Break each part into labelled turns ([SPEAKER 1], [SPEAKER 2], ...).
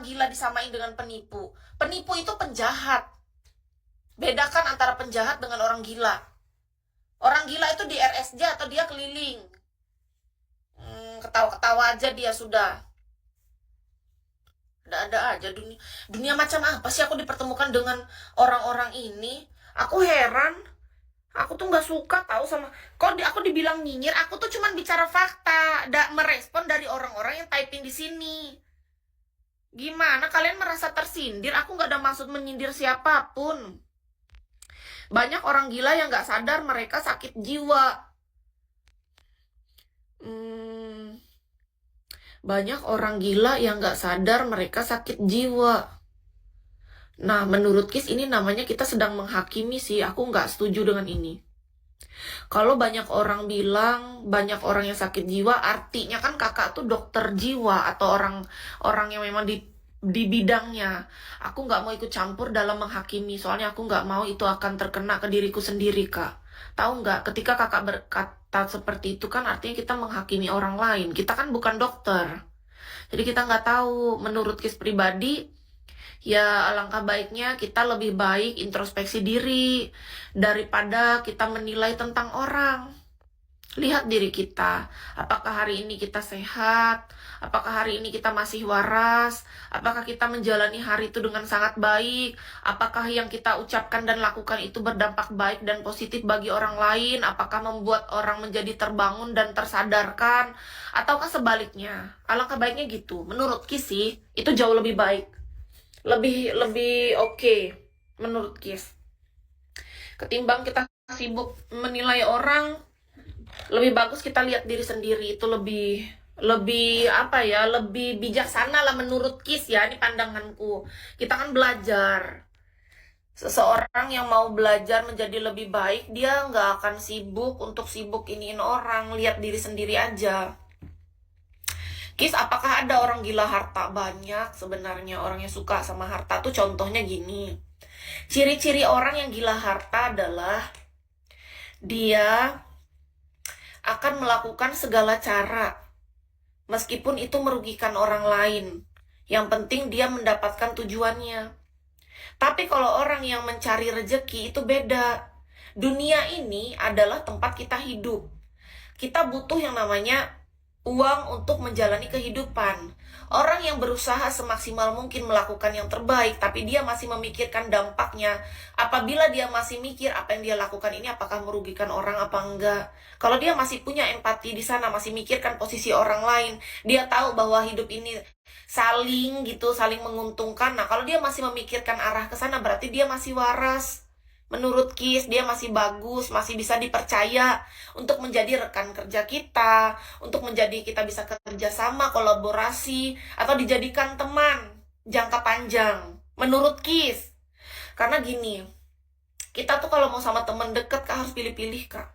[SPEAKER 1] gila disamain dengan penipu? Penipu itu penjahat. Bedakan antara penjahat dengan orang gila. Orang gila itu di RSJ atau dia keliling. Ketawa-ketawa aja dia sudah. Ada aja dunia. Dunia macam apa sih aku dipertemukan dengan orang-orang ini? Aku heran. Aku tuh nggak suka tahu sama. Aku dibilang nyinyir, aku tuh cuman bicara fakta, tidak merespon dari orang-orang yang typing di sini. Gimana kalian merasa tersindir? Aku nggak ada maksud menyindir siapapun. Banyak orang gila yang nggak sadar mereka sakit jiwa. Banyak orang gila yang nggak sadar mereka sakit jiwa. Nah, menurut Kis ini namanya kita sedang menghakimi sih. Aku nggak setuju dengan ini. Kalau banyak orang bilang banyak orang yang sakit jiwa, artinya kan kakak tuh dokter jiwa atau orang yang memang di bidangnya. Aku nggak mau ikut campur dalam menghakimi, soalnya aku nggak mau itu akan terkena ke diriku sendiri, Kak. Tahu nggak, ketika kakak berkata seperti itu kan artinya kita menghakimi orang lain. Kita kan bukan dokter. Jadi kita nggak tahu, menurut Kis pribadi, ya alangkah baiknya kita lebih baik introspeksi diri daripada kita menilai tentang orang. Lihat diri kita, apakah hari ini kita sehat, apakah hari ini kita masih waras, apakah kita menjalani hari itu dengan sangat baik, apakah yang kita ucapkan dan lakukan itu berdampak baik dan positif bagi orang lain, apakah membuat orang menjadi terbangun dan tersadarkan, ataukah sebaliknya. Alangkah baiknya gitu, menurut Kisi itu jauh lebih baik, lebih oke, menurut Kis, ketimbang kita sibuk menilai orang. Lebih bagus kita lihat diri sendiri, itu lebih lebih apa ya, lebih bijaksana lah menurut Kis ya, ini pandanganku. Kita kan belajar. Seseorang yang mau belajar menjadi lebih baik, dia nggak akan sibuk untuk sibuk iniin orang, lihat diri sendiri aja. Kis, apakah ada orang gila harta? Banyak sebenarnya orang yang suka sama harta tuh, contohnya gini. Ciri-ciri orang yang gila harta adalah dia akan melakukan segala cara, meskipun itu merugikan orang lain. Yang penting dia mendapatkan tujuannya. Tapi kalau orang yang mencari rejeki itu beda. Dunia ini adalah tempat kita hidup. Kita butuh yang namanya uang untuk menjalani kehidupan. Orang yang berusaha semaksimal mungkin melakukan yang terbaik, tapi dia masih memikirkan dampaknya. Apabila dia masih mikir apa yang dia lakukan ini apakah merugikan orang apa enggak. Kalau dia masih punya empati di sana, masih mikirkan posisi orang lain, dia tahu bahwa hidup ini saling gitu, saling menguntungkan. Nah, kalau dia masih memikirkan arah ke sana, berarti dia masih waras. Menurut Kis, dia masih bagus, masih bisa dipercaya untuk menjadi rekan kerja kita, untuk menjadi kita bisa kerja sama, kolaborasi, atau dijadikan teman jangka panjang. Menurut Kis, karena gini, kita tuh kalau mau sama teman deket, Kak, harus pilih-pilih, Kak.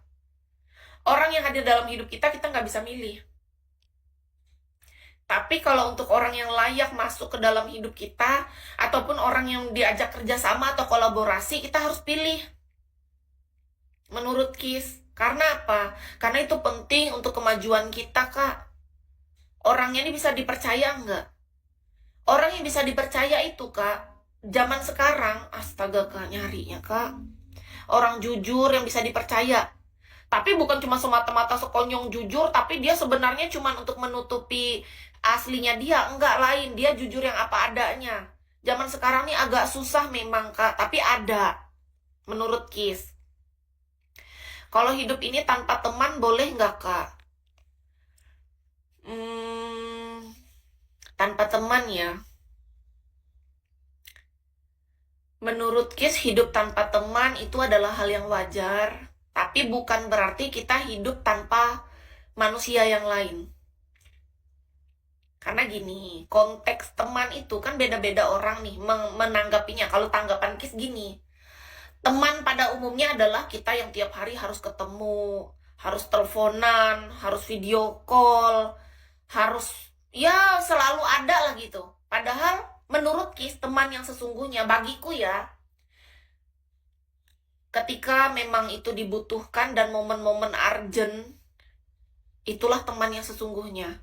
[SPEAKER 1] Orang yang hadir dalam hidup kita nggak bisa milih. Tapi kalau untuk orang yang layak masuk ke dalam hidup kita, ataupun orang yang diajak kerjasama atau kolaborasi, kita harus pilih. Menurut Kis. Karena apa? Karena itu penting untuk kemajuan kita, Kak. Orangnya ini bisa dipercaya nggak? Orang yang bisa dipercaya itu, Kak, zaman sekarang, astaga, Kak, nyarinya, Kak. Orang jujur yang bisa dipercaya. Tapi bukan cuma semata-mata sekonyong jujur, tapi dia sebenarnya cuma untuk menutupi aslinya dia. Enggak, lain. Dia jujur yang apa adanya. Zaman sekarang ini agak susah memang, Kak. Tapi ada. Menurut Kis. Kalau hidup ini tanpa teman boleh nggak, Kak? Tanpa teman ya. Menurut Kis, hidup tanpa teman itu adalah hal yang wajar. Tapi bukan berarti kita hidup tanpa manusia yang lain. Karena gini, konteks teman itu kan beda-beda orang nih menanggapinya. Kalau tanggapan Kis gini, teman pada umumnya adalah kita yang tiap hari harus ketemu, harus teleponan, harus video call, harus ya selalu ada lah gitu. Padahal menurut Kis, teman yang sesungguhnya bagiku ya, ketika memang itu dibutuhkan dan momen-momen urgent, itulah teman yang sesungguhnya.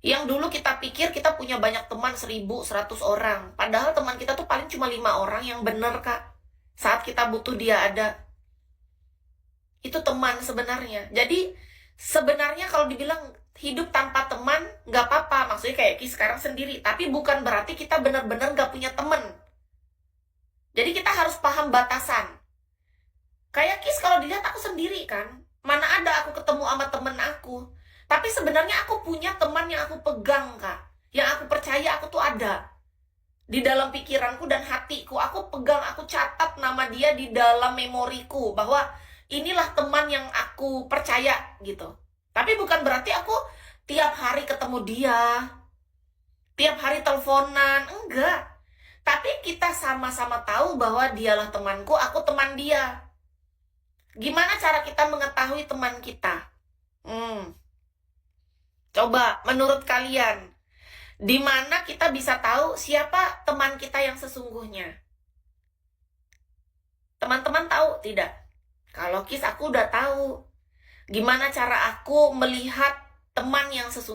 [SPEAKER 1] Yang dulu kita pikir kita punya banyak teman 1.000, 100 orang. Padahal teman kita tuh paling cuma 5 orang yang bener, Kak. Saat kita butuh dia ada. Itu teman sebenarnya. Jadi sebenarnya kalau dibilang hidup tanpa teman nggak apa-apa. Maksudnya kayak Ki sekarang sendiri. Tapi bukan berarti kita benar-benar nggak punya teman. Jadi kita harus paham batasan. Kayak Kis kalau dilihat aku sendiri kan. Mana ada aku ketemu sama temen aku. Tapi sebenarnya aku punya teman yang aku pegang, Kak. Yang aku percaya aku tuh ada. Di dalam pikiranku dan hatiku. Aku pegang, aku catat nama dia di dalam memoriku. Bahwa inilah teman yang aku percaya gitu. Tapi bukan berarti aku tiap hari ketemu dia. Tiap hari teleponan. Enggak. Tapi kita sama-sama tahu bahwa dialah temanku, aku teman dia. Gimana cara kita mengetahui teman kita? Coba, menurut kalian, di mana kita bisa tahu siapa teman kita yang sesungguhnya? Teman-teman tahu tidak? Kalau Kis aku udah tahu. Gimana cara aku melihat teman yang sesungguhnya?